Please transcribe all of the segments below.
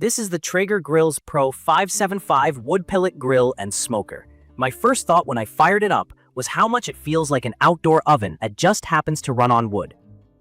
This is the Traeger Grills Pro 575 wood pellet grill and smoker. My first thought when I fired it up was how much it feels like an outdoor oven that just happens to run on wood.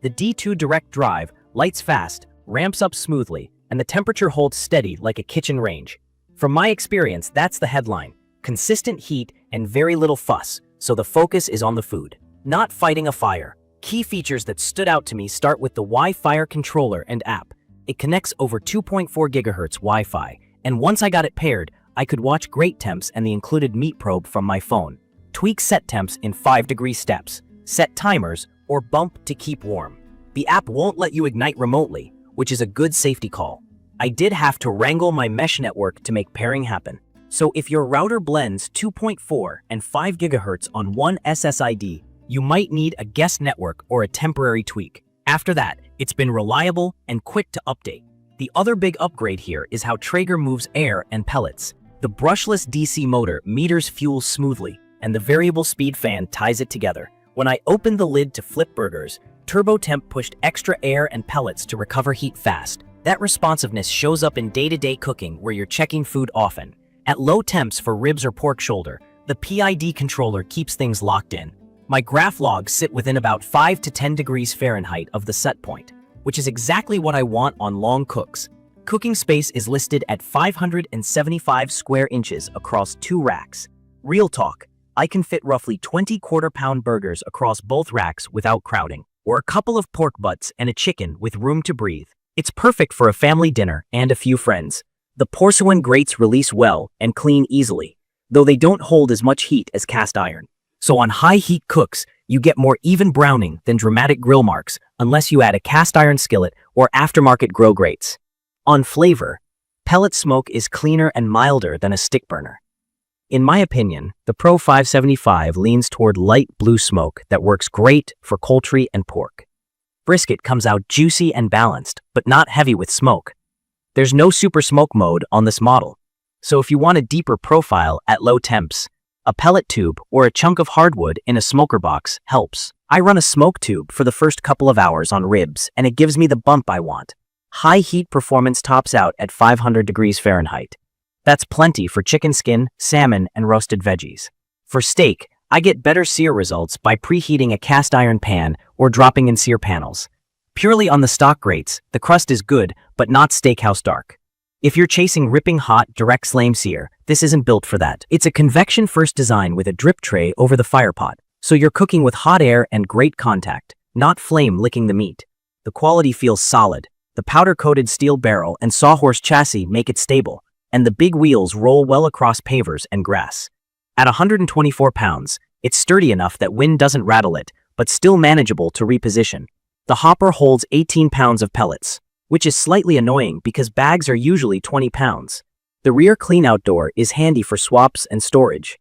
The D2 direct drive lights fast, ramps up smoothly, and the temperature holds steady like a kitchen range. From my experience, that's the headline: consistent heat and very little fuss, so the focus is on the food, not fighting a fire. Key features that stood out to me start with the WiFIRE controller and app. It connects over 2.4 GHz Wi-Fi, and once I got it paired, I could watch great temps and the included meat probe from my phone. Tweak set temps in 5-degree steps, set timers, or bump to keep warm. The app won't let you ignite remotely, which is a good safety call. I did have to wrangle my mesh network to make pairing happen. So if your router blends 2.4 and 5 GHz on one SSID, you might need a guest network or a temporary tweak. After that, it's been reliable and quick to update. The other big upgrade here is how Traeger moves air and pellets. The brushless DC motor meters fuel smoothly, and the variable speed fan ties it together. When I opened the lid to flip burgers, Turbo Temp pushed extra air and pellets to recover heat fast. That responsiveness shows up in day-to-day cooking where you're checking food often. At low temps for ribs or pork shoulder, the PID controller keeps things locked in. My graph logs sit within about 5 to 10 degrees Fahrenheit of the set point, which is exactly what I want on long cooks. Cooking space is listed at 575 square inches across 2 racks. Real talk, I can fit roughly 20 quarter-pound burgers across both racks without crowding, or a couple of pork butts and a chicken with room to breathe. It's perfect for a family dinner and a few friends. The porcelain grates release well and clean easily, though they don't hold as much heat as cast iron. So on high-heat cooks, you get more even browning than dramatic grill marks unless you add a cast iron skillet or aftermarket grill grates. On flavor, pellet smoke is cleaner and milder than a stick burner. In my opinion, the Pro 575 leans toward light blue smoke that works great for poultry and pork. Brisket comes out juicy and balanced, but not heavy with smoke. There's no super smoke mode on this model, so if you want a deeper profile at low temps, a pellet tube or a chunk of hardwood in a smoker box helps. I run a smoke tube for the first couple of hours on ribs, and it gives me the bump I want. High heat performance tops out at 500 degrees Fahrenheit. That's plenty for chicken skin, salmon, and roasted veggies. For steak, I get better sear results by preheating a cast iron pan or dropping in sear panels. Purely on the stock grates, the crust is good, but not steakhouse dark. If you're chasing ripping hot, direct flame sear, this isn't built for that. It's a convection-first design with a drip tray over the fire pot, so you're cooking with hot air and great contact, not flame licking the meat. The quality feels solid. The powder-coated steel barrel and sawhorse chassis make it stable, and the big wheels roll well across pavers and grass. At 124 pounds, it's sturdy enough that wind doesn't rattle it, but still manageable to reposition. The hopper holds 18 pounds of pellets, which is slightly annoying because bags are usually 20 pounds. The rear cleanout door is handy for swaps and storage.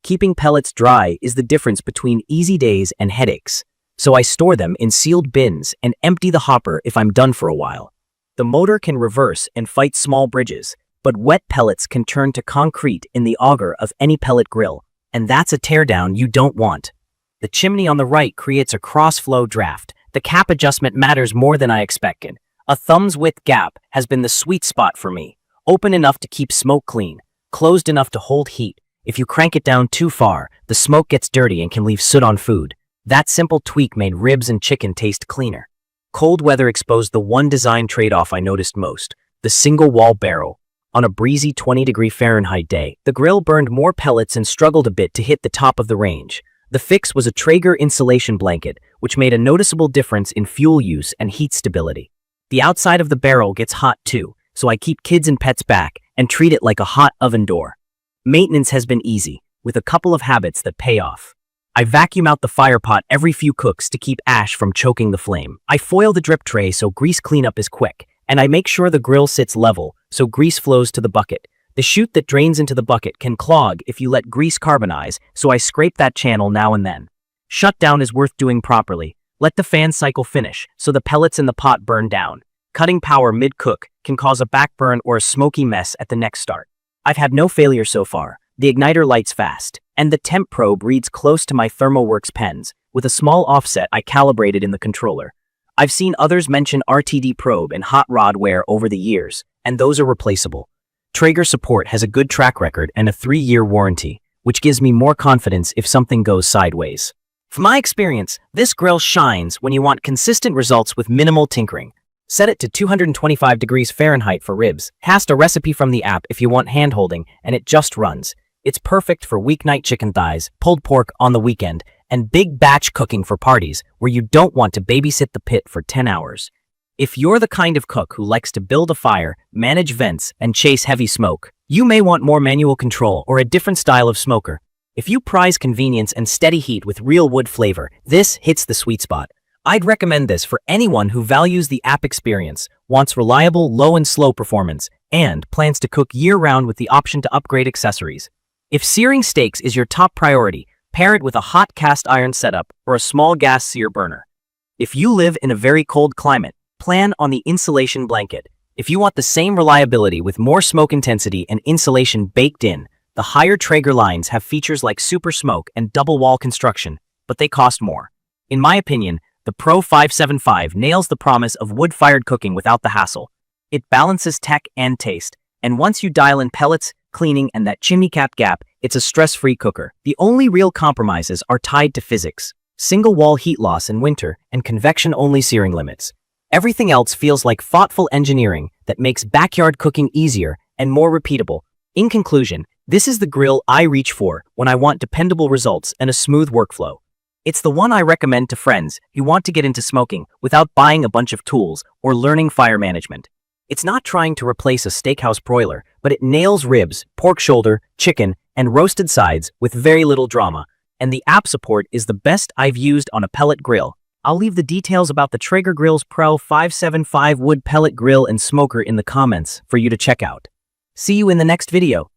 Keeping pellets dry is the difference between easy days and headaches, so I store them in sealed bins and empty the hopper if I'm done for a while. The motor can reverse and fight small bridges, but wet pellets can turn to concrete in the auger of any pellet grill, and that's a teardown you don't want. The chimney on the right creates a cross-flow draft. The cap adjustment matters more than I expected. A thumb's width gap has been the sweet spot for me. Open enough to keep smoke clean, closed enough to hold heat. If you crank it down too far, the smoke gets dirty and can leave soot on food. That simple tweak made ribs and chicken taste cleaner. Cold weather exposed the one design trade-off I noticed most: the single wall barrel. On a breezy 20-degree Fahrenheit day, the grill burned more pellets and struggled a bit to hit the top of the range. The fix was a Traeger insulation blanket, which made a noticeable difference in fuel use and heat stability. The outside of the barrel gets hot too, so I keep kids and pets back and treat it like a hot oven door. Maintenance has been easy, with a couple of habits that pay off. I vacuum out the fire pot every few cooks to keep ash from choking the flame. I foil the drip tray so grease cleanup is quick, and I make sure the grill sits level so grease flows to the bucket. The chute that drains into the bucket can clog if you let grease carbonize, so I scrape that channel now and then. Shutdown is worth doing properly. Let the fan cycle finish so the pellets in the pot burn down. Cutting power mid-cook can cause a backburn or a smoky mess at the next start. I've had no failure so far. The igniter lights fast, and the temp probe reads close to my ThermoWorks pens, with a small offset I calibrated in the controller. I've seen others mention RTD probe and hot rod wear over the years, and those are replaceable. Traeger support has a good track record and a 3-year warranty, which gives me more confidence if something goes sideways. From my experience, this grill shines when you want consistent results with minimal tinkering. Set it to 225 degrees Fahrenheit for ribs. Cast a recipe from the app if you want hand-holding, and it just runs. It's perfect for weeknight chicken thighs, pulled pork on the weekend, and big batch cooking for parties where you don't want to babysit the pit for 10 hours. If you're the kind of cook who likes to build a fire, manage vents, and chase heavy smoke, you may want more manual control or a different style of smoker. If you prize convenience and steady heat with real wood flavor, this hits the sweet spot. I'd recommend this for anyone who values the app experience, wants reliable low and slow performance, and plans to cook year-round with the option to upgrade accessories. If searing steaks is your top priority, pair it with a hot cast iron setup or a small gas sear burner. If you live in a very cold climate, plan on the insulation blanket. If you want the same reliability with more smoke intensity and insulation baked in, the higher Traeger lines have features like super smoke and double wall construction, but they cost more. In my opinion, the Pro 575 nails the promise of wood-fired cooking without the hassle. It balances tech and taste, and once you dial in pellets, cleaning, and that chimney cap gap, it's a stress-free cooker. The only real compromises are tied to physics: single-wall heat loss in winter and convection-only searing limits. Everything else feels like thoughtful engineering that makes backyard cooking easier and more repeatable. In conclusion, this is the grill I reach for when I want dependable results and a smooth workflow. It's the one I recommend to friends who want to get into smoking without buying a bunch of tools or learning fire management. It's not trying to replace a steakhouse broiler, but it nails ribs, pork shoulder, chicken, and roasted sides with very little drama. And the app support is the best I've used on a pellet grill. I'll leave the details about the Traeger Grills Pro 575 wood pellet grill and smoker in the comments for you to check out. See you in the next video.